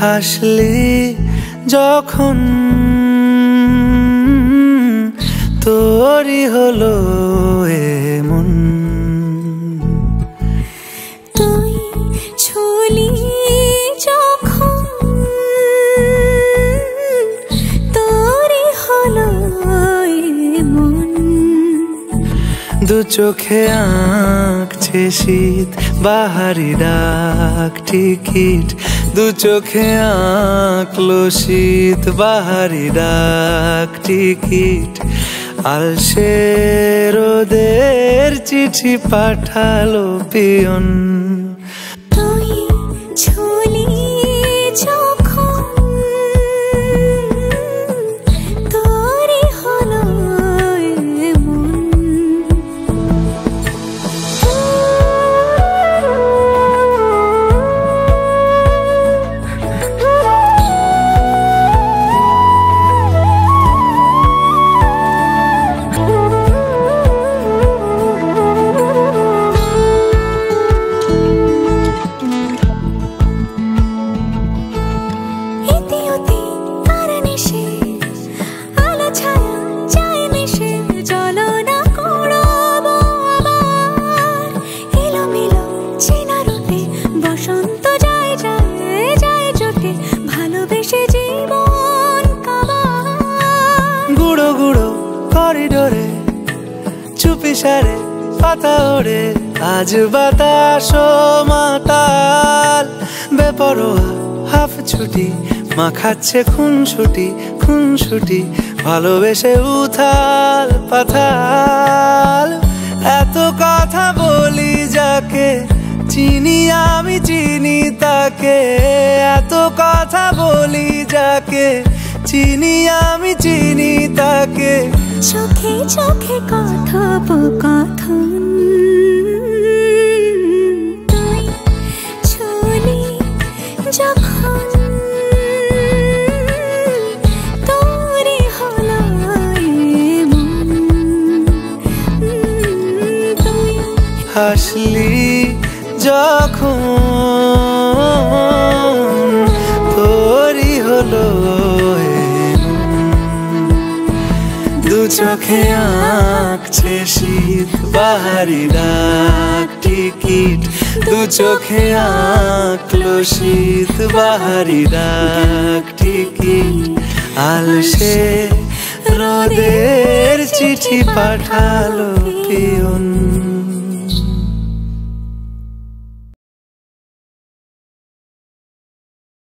হাসলি যখন তোরই হলো এমন, তুই ছুলি যখন তোরই হলো এমন। দু চোখে আঁকছে শীত বাহারি ডাক টিকিট, দু চোখে আঁকলো শীত বাহারি ডাক টিকিট। আলসে রোদের চিঠি পাঠালো পিয়ন, তুই ছুলি যখন তোরই হলো এমন। গুঁড়ো গুঁড়ো করিডোরে চুপি সারে পাতা ওড়ে, আজ বাতাস মাতাল বেপরোয়া হাফ ছুটি, মাখাচ্ছে খুন ছুটি ভালোবেসে উথাল পাথাল। এত কথা বলি যাকে চিনি আমি চিনি তাকে, এত কথা বলি যাকে চিনি আমি চিনি তাকে। চোখে চোখে কথোপকথন, তুই ছুলি যখন তোরই হলো এমন। তুই হাসলি যখন তোরই হলো দু চোখে আঁকছে শীত বাহারি ডাক টিকিট, দু চোখে আঁকলো শীত বাহারি ডাক টিকিট। আলসে রোদের চিঠি পাঠালো পিয়ন।